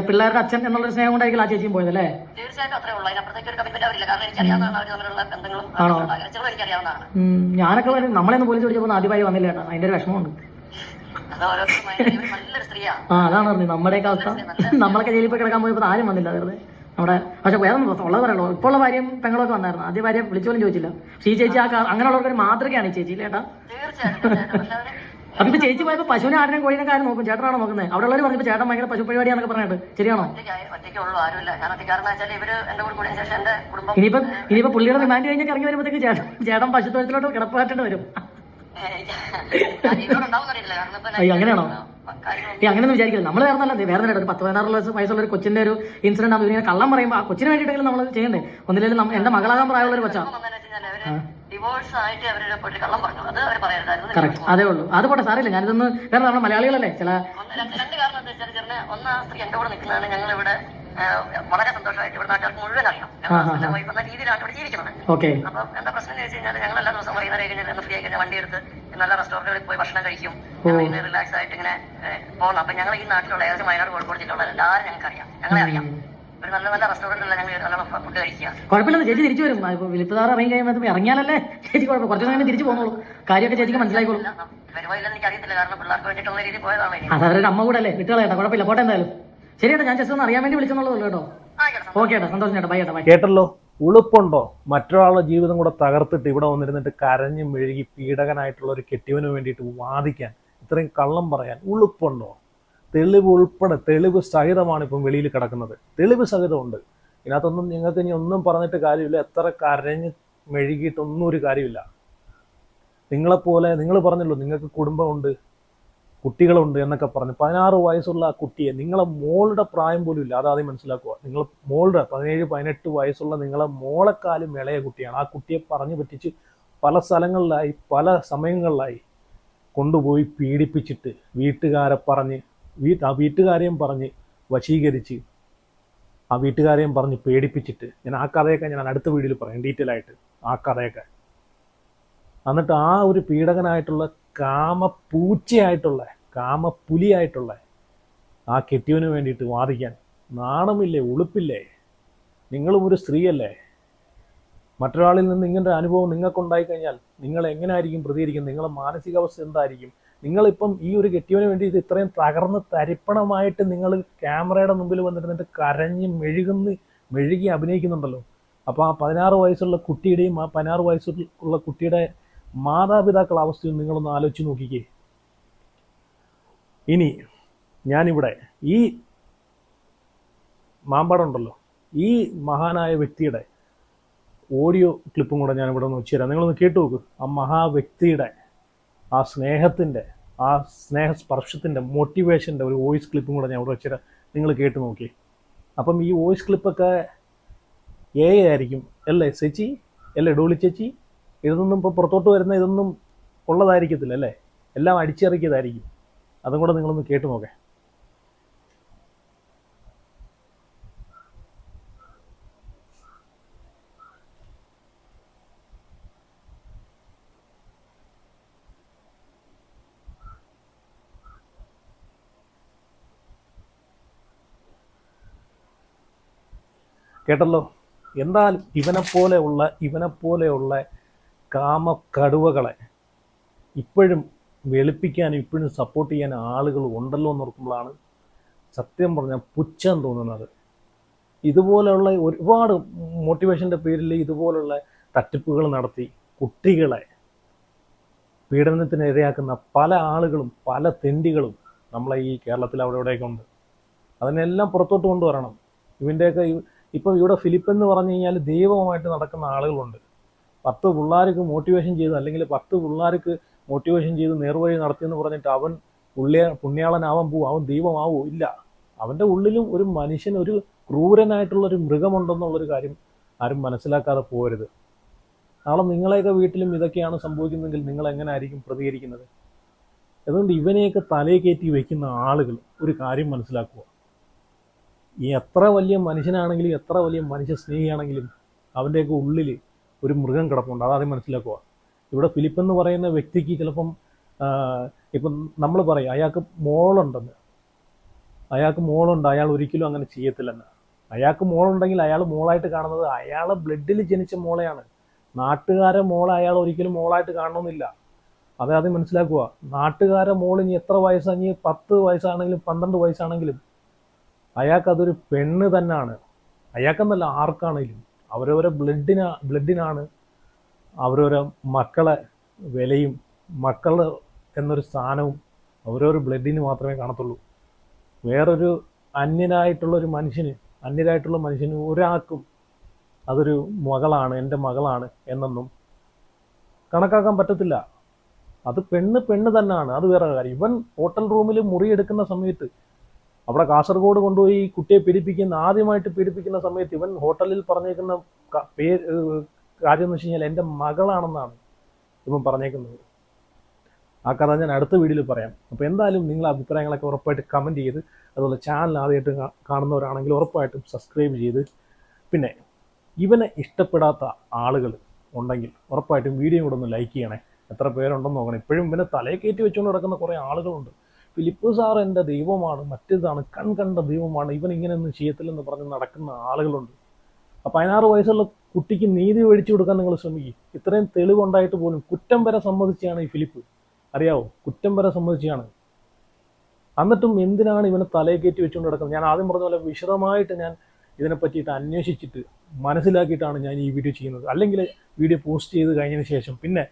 പിള്ളേരുടെ അച്ഛൻ എന്നുള്ളൊരു സ്നേഹം കൊണ്ടായിരിക്കും ആ ചേച്ചിയും പോയത് അല്ലേ? തീർച്ചയായിട്ടും അത്രേ ഉള്ളൂ. അതിനപ്പുറത്തേക്ക് ഒരു കമ്മിറ്റ്മെന്റ് അവരില്ല. കാരണം എനിക്കറിയാവുന്നതാണ് അവർ തമ്മിലുള്ള ബന്ധങ്ങളും എനിക്കറിയാവുന്നതാണ്. ഞാനൊക്കെ നമ്മളെയൊന്നും പോലീസ് പിടിച്ചപ്പോൾ ആദ്യമായി വന്നില്ല ചേട്ടാ. അതിന്റെ ഒരു വിഷമമുണ്ട്. നല്ലൊരു സ്ത്രീയാണ്. അതാണ് പറഞ്ഞത്. നമ്മുടെയൊക്കെ അവസ്ഥ. നമ്മളൊക്കെ ജയിലിൽ പോയി കിടക്കാൻ പോയപ്പോൾ ആരും വന്നില്ല വെറുതെ. നമ്മുടെ പക്ഷെ വേറെ ഉള്ളത് പറയുള്ളൂ. ഇപ്പോൾ ഉള്ള ഭാര്യയും പെങ്ങളൊക്കെ വന്നായിരുന്നു. ആദ്യ ഭാര്യ വിളിച്ചോലും ചോദിച്ചില്ല. പക്ഷേ ഈ ചേച്ചി അങ്ങനെയുള്ളവർക്ക് ഒരു മാതൃകയാണ് ഈ ചേച്ചി ചേട്ടാ. അപ്പൊ ഇപ്പൊ ചേച്ചി പോയപ്പോ പശുവിനെ ആടിനും കോഴിനെ കാര്യം നോക്കും. ചേട്ടനാണോ നോക്കുന്നത്? അവിടെ ഉള്ളവർ പറഞ്ഞപ്പോ ചേട്ടൻ ഭയങ്കര പശു പരിപാടിയാന്നൊക്കെ പറഞ്ഞിട്ട് ശരിയാണോ? ഇനിയിപ്പോ പുള്ളിയുടെ റിമാൻഡ് കഴിഞ്ഞൊക്കെ ഇറങ്ങി വരുമ്പോഴത്തേക്ക് ചേട്ടൻ പശുത്തൊഴുത്തിലോട്ട് കിടപ്പാറ്റേണ്ടി വരും. അയ്യോ, അങ്ങനെയാണോ? അങ്ങനെയൊന്നും വിചാരിക്കില്ല. നമ്മൾ വേറെ നല്ല വേറെ ഒരു 10-16 വയസ്സുള്ള ഒരു കൊച്ചിന്റെ ഒരു ഇൻസിഡന്റ് ആണ്. ഇങ്ങനെ കള്ളം പറയുമ്പോൾ ആ കൊച്ചിന് വേണ്ടിയിട്ടെങ്കിലും നമ്മൾ ചെയ്യണ്ടേ? ഒന്നില്ലെങ്കിലും എന്റെ മകളാകാൻ പ്രായമുള്ള ഒരു കൊച്ചാ. കറക്റ്റ്, അതേ ഉള്ളൂ. അത് പോട്ടെ, സാറില്ല. ഞാനിതൊന്ന് വേറെ നമ്മുടെ മലയാളികളല്ലേ ചില വളരെ സന്തോഷമായിട്ട് ഇവിടെ നാട്ടുകാർക്ക് മുഴുവൻ അറിയാം. രീതിയിലാണ് ഇവിടെ ജീവിക്കുന്നത്. അപ്പം എന്താ പ്രശ്നം എന്ന് വെച്ച് കഴിഞ്ഞാൽ ഞങ്ങൾ എല്ലാ ദിവസവും വൈകുന്നേരം കഴിഞ്ഞാൽ ഫ്രീ ആയി കഴിഞ്ഞാൽ വണ്ടി എടുത്ത് നല്ല റെസ്റ്റോറന്റുകളിൽ പോയി ഭക്ഷണം കഴിക്കും. റിലാക്സ് ആയിട്ട് ഇങ്ങനെ പോകുന്നു. അപ്പൊ ഞങ്ങൾ ഈ നാട്ടിലുള്ള ഏകദേശം വയനാട് കോഴിക്കോട് ജില്ലയുള്ള എല്ലാവരും ഞങ്ങൾക്ക് അറിയാം, ഞങ്ങളെ അറിയാം. ഒരു നല്ല നല്ല റെസ്റ്റോറന്റിൽ ഞങ്ങൾ നല്ല ഫുഡ് കഴിക്കുക. കുഴപ്പമില്ല, ചേച്ചി തിരിച്ചു വരും. വിളിപ്പുതാർ ഇറങ്ങി കഴിയുമ്പോൾ ഇറങ്ങിയാലല്ലേ ചേച്ചി കുഴപ്പം. കുറച്ച് സമയം തിരിച്ചു പോകുന്നുള്ളൂ. കാര്യമൊക്കെ ചേച്ചിക്ക് മനസ്സിലായിക്കോളും. വരുവായില്ലെന്ന് എനിക്ക് അറിയത്തില്ല. കാരണം പിള്ളേർക്ക് വേണ്ടിയിട്ടുള്ള രീതിയിൽ പോയതാണ്. അത് അവരുടെ അമ്മ കൂടെ അല്ലേ, വിട്ടുകളേട്ടാ. കുഴപ്പമില്ല, പോട്ടെ എന്തായാലും. ശരിയേട്ടാ, ഞാൻ ജസ്റ്റ് ഒന്ന് അറിയാൻ വേണ്ടി വിളിച്ചെന്നുള്ളൂ കേട്ടോ. ഓക്കെ ഏട്ടാ, സന്തോഷം ചേട്ടാ. ബൈ ഏട്ടാ. കേട്ടല്ലോ, ഉളുപ്പുണ്ടോ മറ്റൊരാളുടെ ജീവിതം കൂടെ തകർത്തിട്ട് ഇവിടെ വന്നിരുന്നിട്ട് കരഞ്ഞു മെഴുകി പീഡകനായിട്ടുള്ള ഒരു കെട്ടിയവന് വേണ്ടിയിട്ട് വാദിക്കാൻ, ഇത്രയും കള്ളം പറയാൻ ഉളുപ്പുണ്ടോ? തെളിവ് ഉൾപ്പെടെ തെളിവ് സഹിതമാണ് ഇപ്പം വെളിയിൽ കിടക്കുന്നത്. തെളിവ് സഹിതമുണ്ട്. ഇതിനകത്തൊന്നും നിങ്ങൾക്ക് ഇനി ഒന്നും പറഞ്ഞിട്ട് കാര്യമില്ല. എത്ര കരഞ്ഞ് മെഴുകിയിട്ടൊന്നും ഒരു കാര്യമില്ല. നിങ്ങളെപ്പോലെ നിങ്ങൾ പറഞ്ഞല്ലോ നിങ്ങൾക്ക് കുടുംബമുണ്ട്. കുട്ടികളുണ്ട് എന്നൊക്കെ പറഞ്ഞ് 16 വയസ്സുള്ള ആ കുട്ടിയെ, നിങ്ങളെ മോളുടെ പ്രായം പോലും ഇല്ല, അതാദ്യം മനസ്സിലാക്കുക. നിങ്ങൾ മോളുടെ 17-18 വയസ്സുള്ള നിങ്ങളെ മോളെക്കാളും ഇളയ കുട്ടിയാണ്. ആ കുട്ടിയെ പറഞ്ഞു പറ്റിച്ച് പല സ്ഥലങ്ങളിലായി പല സമയങ്ങളിലായി കൊണ്ടുപോയി പീഡിപ്പിച്ചിട്ട് വീട്ടുകാരെയും പറഞ്ഞ് വശീകരിച്ച് ആ വീട്ടുകാരെയും പറഞ്ഞ് പേടിപ്പിച്ചിട്ട്, ഞാൻ ആ കഥയൊക്കെ ഞാൻ അടുത്ത വീഡിയോയിൽ പറയാം ഡീറ്റെയിൽ ആയിട്ട് ആ കഥയൊക്കെ. എന്നിട്ട് ആ ഒരു പീഡകനായിട്ടുള്ള കാമപുലിയായിട്ടുള്ള ആ കെട്ടിയവന് വേണ്ടിയിട്ട് വാദിക്കാൻ നാണമില്ലേ, ഉളുപ്പില്ലേ? നിങ്ങളും ഒരു സ്ത്രീയല്ലേ? മറ്റൊരാളിൽ നിന്ന് ഇങ്ങനൊരു അനുഭവം നിങ്ങൾക്കുണ്ടായി കഴിഞ്ഞാൽ നിങ്ങൾ എങ്ങനെ ആയിരിക്കും പ്രതികരിക്കുന്നത്? നിങ്ങളുടെ മാനസികാവസ്ഥ എന്തായിരിക്കും? നിങ്ങളിപ്പം ഈ ഒരു കെട്ടിയവന് വേണ്ടി ഇത് ഇത്രയും തകർന്ന് തരിപ്പണമായിട്ട് നിങ്ങൾ ക്യാമറയുടെ മുമ്പിൽ വന്നിരുന്നിട്ട് കരഞ്ഞ് മെഴുകി അഭിനയിക്കുന്നുണ്ടല്ലോ. അപ്പോൾ ആ 16 വയസ്സുള്ള കുട്ടിയുടെയും ആ 16 വയസ്സുള്ള കുട്ടിയുടെ മാതാപിതാക്കളുടെ അവസ്ഥയും നിങ്ങളൊന്ന് ആലോചിച്ച് നോക്കിക്കേ. ഇനി ഞാനിവിടെ ഈ മാമ്പാടുണ്ടല്ലോ, ഈ മഹാനായ വ്യക്തിയുടെ ഓഡിയോ ക്ലിപ്പും കൂടെ ഞാനിവിടെ ഒന്ന് വെച്ചുതരാം. നിങ്ങളൊന്ന് കേട്ടു നോക്ക്. ആ മഹാവ്യക്തിയുടെ ആ സ്നേഹത്തിൻ്റെ, ആ സ്നേഹസ്പർശത്തിൻ്റെ, മോട്ടിവേഷൻ്റെ ഒരു വോയിസ് ക്ലിപ്പും കൂടെ ഞാൻ ഇവിടെ വെച്ചുതരാം. നിങ്ങൾ കേട്ട് നോക്കി. അപ്പം ഈ വോയിസ് ക്ലിപ്പൊക്കെ ആയിരിക്കും അല്ലേ ചേച്ചി, അല്ലേ ഡോളി ചേച്ചി? ഇതൊന്നും ഇപ്പോൾ പുറത്തോട്ട് വരുന്ന ഇതൊന്നും ഉള്ളതായിരിക്കത്തില്ല അല്ലേ, എല്ലാം അടിച്ചിറക്കിയതായിരിക്കും. അതും കൂടെ നിങ്ങളൊന്ന് കേട്ട് നോക്കേ. കേട്ടല്ലോ. എന്തായാലും ഇവനെപ്പോലെയുള്ള കാമക്കടുവകളെ ഇപ്പോഴും വെളുപ്പിക്കാനും ഇപ്പോഴും സപ്പോർട്ട് ചെയ്യാൻ ആളുകൾ ഉണ്ടല്ലോ എന്ന് ഓർക്കുമ്പോഴാണ് സത്യം പറഞ്ഞാൽ പുച്ഛം തോന്നുന്നത്. ഇതുപോലെയുള്ള ഒരുപാട് മോട്ടിവേഷൻ്റെ പേരിൽ ഇതുപോലുള്ള തട്ടിപ്പുകൾ നടത്തി കുട്ടികളെ പീഡനത്തിന് ഇരയാക്കുന്ന പല ആളുകളും പല തെണ്ടികളും നമ്മളെ ഈ കേരളത്തിൽ അവിടെ ഇവിടെയൊക്കെ ഉണ്ട്. അതിനെല്ലാം പുറത്തോട്ട് കൊണ്ടുവരണം. ഇവൻ്റെയൊക്കെ ഇപ്പം ഇവിടെ ഫിലിപ്പ് എന്ന് പറഞ്ഞു കഴിഞ്ഞാൽ ദൈവമായിട്ട് നടക്കുന്ന ആളുകളുണ്ട്. 10 പിള്ളേർക്ക് മോട്ടിവേഷൻ ചെയ്ത്, അല്ലെങ്കിൽ 10 പിള്ളേർക്ക് മോട്ടിവേഷൻ ചെയ്ത് നേർവഴി നടത്തിയെന്ന് പറഞ്ഞിട്ട് അവൻ പുണ്യാളനാവാൻ പോവും, അവൻ ദൈവമാവോ? ഇല്ല. അവൻ്റെ ഉള്ളിലും ഒരു മനുഷ്യൻ, ഒരു ക്രൂരനായിട്ടുള്ളൊരു മൃഗമുണ്ടെന്നുള്ളൊരു കാര്യം ആരും മനസ്സിലാക്കാതെ പോകരുത്. നാളെ നിങ്ങളെയൊക്കെ വീട്ടിലും ഇതൊക്കെയാണ് സംഭവിക്കുന്നതെങ്കിൽ നിങ്ങൾ എങ്ങനെ ആയിരിക്കും പ്രതികരിക്കുന്നത്? അതുകൊണ്ട് ഇവനെയൊക്കെ തലയെ കയറ്റി വയ്ക്കുന്ന ആളുകൾ ഒരു കാര്യം മനസ്സിലാക്കുക. ഈ എത്ര വലിയ മനുഷ്യനാണെങ്കിലും എത്ര വലിയ മനുഷ്യ സ്നേഹിയാണെങ്കിലും അവൻ്റെയൊക്കെ ഉള്ളിൽ ഒരു മൃഗം കിടപ്പുണ്ട്. അതാദ്യം മനസ്സിലാക്കുക. ഇവിടെ ഫിലിപ്പ് എന്ന് പറയുന്ന വ്യക്തിക്ക് ചിലപ്പം ഇപ്പം നമ്മൾ പറയും അയാൾക്ക് മോളുണ്ട്, അയാൾ ഒരിക്കലും അങ്ങനെ ചെയ്യത്തില്ലെന്ന്. അയാൾക്ക് മോളുണ്ടെങ്കിൽ അയാൾ മോളായിട്ട് കാണുന്നത് അയാളെ ബ്ലഡിൽ ജനിച്ച മോളെയാണ്. നാട്ടുകാരെ മോളെ അയാൾ ഒരിക്കലും മോളായിട്ട് കാണണമെന്നില്ല. അതാദ്യം മനസ്സിലാക്കുക. നാട്ടുകാരെ മോളിനി എത്ര വയസ്സാണെങ്കിൽ 10 വയസ്സാണെങ്കിലും 12 വയസ്സാണെങ്കിലും അയാൾക്കതൊരു പെണ്ണ് തന്നെയാണ്. അയാൾക്കെന്നല്ല, ആർക്കാണെങ്കിലും അവരവരെ ബ്ലഡിനാണ് അവരവരെ മക്കളെ വിലയും മക്കൾ എന്നൊരു സ്ഥാനവും അവരവർ ബ്ലഡിന് മാത്രമേ കാണത്തുള്ളൂ. വേറൊരു അന്യരായിട്ടുള്ള മനുഷ്യന് ഒരാൾക്കും അതൊരു മകളാണ്, എൻ്റെ മകളാണ് എന്നൊന്നും കണക്കാക്കാൻ പറ്റത്തില്ല. അത് പെണ്ണ് തന്നെയാണ്. അത് വേറെ കാര്യം. ഇവൻ ഹോട്ടൽ റൂമിൽ മുറിയെടുക്കുന്ന സമയത്ത്, അവിടെ കാസർഗോഡ് കൊണ്ടുപോയി കുട്ടിയെ ആദ്യമായിട്ട് പീഡിപ്പിക്കുന്ന സമയത്ത് ഇവൻ ഹോട്ടലിൽ പറഞ്ഞേക്കുന്ന കാര്യം എന്ന് വെച്ച് കഴിഞ്ഞാൽ എൻ്റെ മകളാണെന്നാണ് ഇവൻ പറഞ്ഞേക്കുന്നത്. ആ കഥ ഞാൻ അടുത്ത വീഡിയോയിൽ പറയാം. അപ്പോൾ എന്തായാലും നിങ്ങളുടെ അഭിപ്രായങ്ങളൊക്കെ ഉറപ്പായിട്ട് കമൻറ്റ് ചെയ്ത്, അതുപോലെ ചാനൽ ആദ്യമായിട്ട് കാണുന്നവരാണെങ്കിൽ ഉറപ്പായിട്ടും സബ്സ്ക്രൈബ് ചെയ്ത്, പിന്നെ ഇവനെ ഇഷ്ടപ്പെടാത്ത ആളുകൾ ഉണ്ടെങ്കിൽ ഉറപ്പായിട്ടും വീഡിയോ കൂടെ ഒന്ന് ലൈക്ക് ചെയ്യണേ. എത്ര പേരുണ്ടെന്ന് നോക്കണം. ഇപ്പോഴും ഇവനെ തലയെ കയറ്റി വെച്ചുകൊണ്ട് നടക്കുന്ന കുറേ ആളുകളുണ്ട്. ഫിലിപ്പ് സാർ എൻ്റെ ദൈവമാണ്, മറ്റേതാണ്, കണ്ട ദൈവമാണ്, ഇവൻ ഇങ്ങനെയൊന്നും ചെയ്യത്തില്ലെന്ന് പറഞ്ഞ് നടക്കുന്ന ആളുകളുണ്ട്. അപ്പോൾ 16 വയസ്സുള്ള കുട്ടിക്ക് നീതി മേടിച്ചു കൊടുക്കാൻ നിങ്ങൾ ശ്രമിക്കും. ഇത്രയും തെളിവുണ്ടായിട്ട് പോലും കുറ്റം വരെ സമ്മതിച്ചാണ് ഈ ഫിലിപ്പ്, അറിയാവോ? കുറ്റം വരെ സമ്മതിച്ചാണ്. എന്നിട്ടും എന്തിനാണ് ഇവനെ തലയെ കയറ്റി വെച്ചുകൊണ്ട് നടക്കുന്നത്? ഞാൻ ആദ്യം പറഞ്ഞ പോലെ വിശദമായിട്ട് ഞാൻ ഇതിനെ പറ്റിയിട്ട് അന്വേഷിച്ചിട്ട് മനസ്സിലാക്കിയിട്ടാണ് ഞാൻ ഈ വീഡിയോ ചെയ്യുന്നത്. അല്ലെങ്കിൽ വീഡിയോ പോസ്റ്റ് ചെയ്ത് കഴിഞ്ഞതിന് ശേഷം പിന്നെ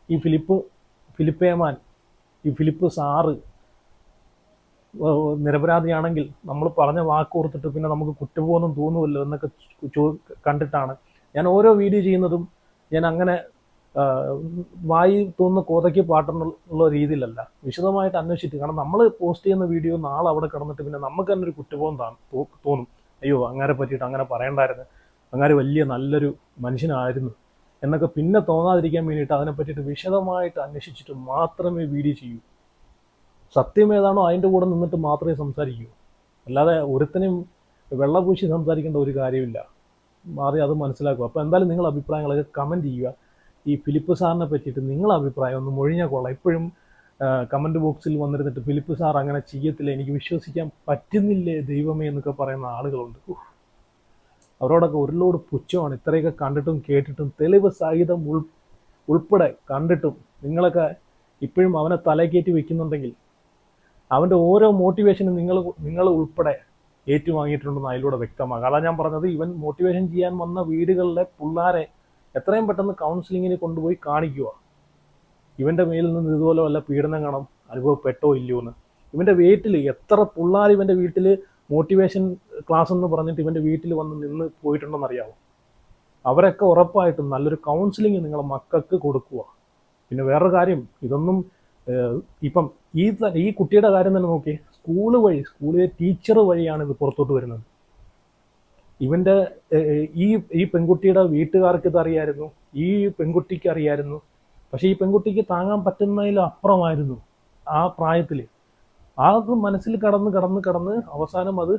ഈ ഫിലിപ്പ് സാറ് നിരപരാധിയാണെങ്കിൽ നമ്മൾ പറഞ്ഞ വാക്ക് ഓർത്തിട്ട് പിന്നെ നമുക്ക് കുറ്റബോധം തോന്നുമല്ലോ എന്നൊക്കെ കണ്ടിട്ടാണ് ഞാൻ ഓരോ വീഡിയോ ചെയ്യുന്നതും. ഞാൻ അങ്ങനെ വായി തോന്നുന്ന കോതയ്ക്ക് പാട്ടെന്നുള്ള രീതിയിലല്ല, വിശദമായിട്ട് അന്വേഷിച്ചിട്ട്. കാരണം നമ്മൾ പോസ്റ്റ് ചെയ്യുന്ന വീഡിയോ നാളെ അവിടെ കിടന്നിട്ട് പിന്നെ നമുക്ക് തന്നെ ഒരു കുറ്റബോധം തോന്നും. അയ്യോ അങ്ങനെ പറ്റിയിട്ട് അങ്ങനെ പറയണ്ടായിരുന്നു, അങ്ങനെ വലിയ നല്ലൊരു മനുഷ്യനായിരുന്നു എന്നൊക്കെ പിന്നെ തോന്നാതിരിക്കാൻ വേണ്ടിയിട്ട് അതിനെ പറ്റിയിട്ട് വിശദമായിട്ട് അന്വേഷിച്ചിട്ട് മാത്രമേ വീഡിയോ ചെയ്യൂ. സത്യം ഏതാണോ അതിൻ്റെ കൂടെ നിന്നിട്ട് മാത്രമേ സംസാരിക്കൂ. അല്ലാതെ ഒരുത്തനെയും വെള്ളപൂശി സംസാരിക്കേണ്ട ഒരു കാര്യമില്ല. മാറി അത് മനസ്സിലാക്കുക. അപ്പോൾ എന്തായാലും നിങ്ങളുടെ അഭിപ്രായങ്ങളൊക്കെ കമൻറ്റ് ചെയ്യുക. ഈ ഫിലിപ്പ് സാറിനെ പറ്റിയിട്ട് നിങ്ങളുടെ അഭിപ്രായം ഒന്ന് മൊഴിഞ്ഞാൽ കൊള്ളാം. ഇപ്പോഴും കമൻറ്റ് ബോക്സിൽ വന്നിരുന്നിട്ട് ഫിലിപ്പ് സാർ അങ്ങനെ ചെയ്യത്തില്ല, എനിക്ക് വിശ്വസിക്കാൻ പറ്റുന്നില്ലേ ദൈവമേ എന്നൊക്കെ പറയുന്ന ആളുകളുണ്ട്. അവരോടൊക്കെ ഒരു ലോഡ് പുച്ഛമാണ്. ഇത്രയൊക്കെ കണ്ടിട്ടും കേട്ടിട്ടും തെളിവ് സഹിതം ഉൾപ്പെടെ കണ്ടിട്ടും നിങ്ങളൊക്കെ ഇപ്പോഴും അവനെ തലകേറ്റി വെക്കുന്നുണ്ടെങ്കിൽ അവൻ്റെ ഓരോ മോട്ടിവേഷനും നിങ്ങൾ ഉൾപ്പെടെ ഏറ്റുവാങ്ങിയിട്ടുണ്ടെന്ന് അതിലൂടെ വ്യക്തമാകും. അതാണ് ഞാൻ പറഞ്ഞത്, ഇവൻ മോട്ടിവേഷൻ ചെയ്യാൻ വന്ന വീടുകളിലെ പിള്ളേരെ എത്രയും പെട്ടെന്ന് കൗൺസിലിങ്ങിന് കൊണ്ടുപോയി കാണിക്കുക. ഇവൻ്റെ മേലിൽ നിന്ന് ഇതുപോലെ വല്ല പീഡനം കാണാം അനുഭവപ്പെട്ടോ ഇല്ലയോ എന്ന്. ഇവൻ്റെ വീട്ടിൽ എത്ര പിള്ളേർ ഇവൻ്റെ വീട്ടിൽ മോട്ടിവേഷൻ ക്ലാസ് എന്ന് പറഞ്ഞിട്ട് ഇവൻ്റെ വീട്ടിൽ വന്ന് നിന്ന് പോയിട്ടുണ്ടെന്ന് അറിയാമോ? അവരൊക്കെ ഉറപ്പായിട്ടും നല്ലൊരു കൗൺസിലിംഗ് നിങ്ങളെ മക്കൾക്ക് കൊടുക്കുക. പിന്നെ വേറൊരു കാര്യം, ഇതൊന്നും ഇപ്പം ഈ കുട്ടിയുടെ കാര്യം തന്നെ നോക്കി, സ്കൂളിലെ ടീച്ചർ വഴിയാണ് ഇത് പുറത്തോട്ട് വരുന്നത്. ഇവൻ്റെ ഈ പെൺകുട്ടിയുടെ വീട്ടുകാർക്ക് ഇത് അറിയായിരുന്നു, ഈ പെൺകുട്ടിക്ക് അറിയായിരുന്നു. പക്ഷേ ഈ പെൺകുട്ടിക്ക് താങ്ങാൻ പറ്റുന്നതിലും അപ്പുറമായിരുന്നു ആ പ്രായത്തിൽ. അത് മനസ്സിൽ കടന്ന് അവസാനം അത്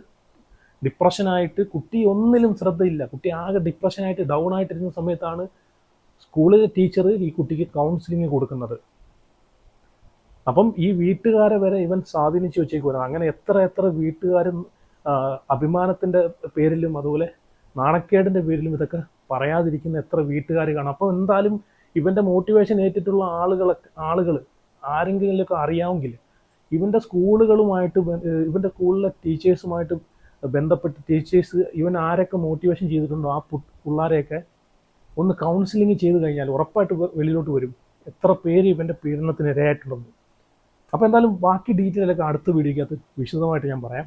ഡിപ്രഷനായിട്ട്, കുട്ടി ഒന്നിലും ശ്രദ്ധയില്ല, കുട്ടി ആകെ ഡിപ്രഷനായിട്ട് ഡൗൺ ആയിട്ടിരുന്ന സമയത്താണ് സ്കൂളിലെ ടീച്ചർ ഈ കുട്ടിക്ക് കൗൺസിലിംഗ് കൊടുക്കുന്നത്. അപ്പം ഈ വീട്ടുകാരെ വരെ ഇവൻ സ്വാധീനിച്ച് വെച്ചേക്കുവാണ്. അങ്ങനെ എത്ര വീട്ടുകാരും അഭിമാനത്തിൻ്റെ പേരിലും അതുപോലെ നാണക്കേടിൻ്റെ പേരിലും ഇതൊക്കെ പറയാതിരിക്കുന്ന എത്ര വീട്ടുകാർ കാണും. അപ്പോൾ എന്തായാലും ഇവൻ്റെ മോട്ടിവേഷൻ ഏറ്റിട്ടുള്ള ആളുകൾ ആരെങ്കിലുമൊക്കെ അറിയാമെങ്കിൽ ഇവൻ്റെ സ്കൂളുകളുമായിട്ട്, ഇവൻ്റെ സ്കൂളിലെ ടീച്ചേഴ്സുമായിട്ട് ബന്ധപ്പെട്ട് ടീച്ചേഴ്സ് ഇവൻ ആരൊക്കെ മോട്ടിവേഷൻ ചെയ്തിട്ടുണ്ടോ ആ പിള്ളേരെയൊക്കെ ഒന്ന് കൗൺസിലിംഗ് ചെയ്ത് കഴിഞ്ഞാൽ ഉറപ്പായിട്ട് വെളിയിലോട്ട് വരും എത്ര പേര് ഇവൻ്റെ പീഡനത്തിന് ഇരയായിട്ടുണ്ടെന്ന്. അപ്പോൾ എന്തായാലും ബാക്കി ഡീറ്റെയിലൊക്കെ അടുത്ത വീഡിയോക്കകത്ത് വിശദമായിട്ട് ഞാൻ പറയാം.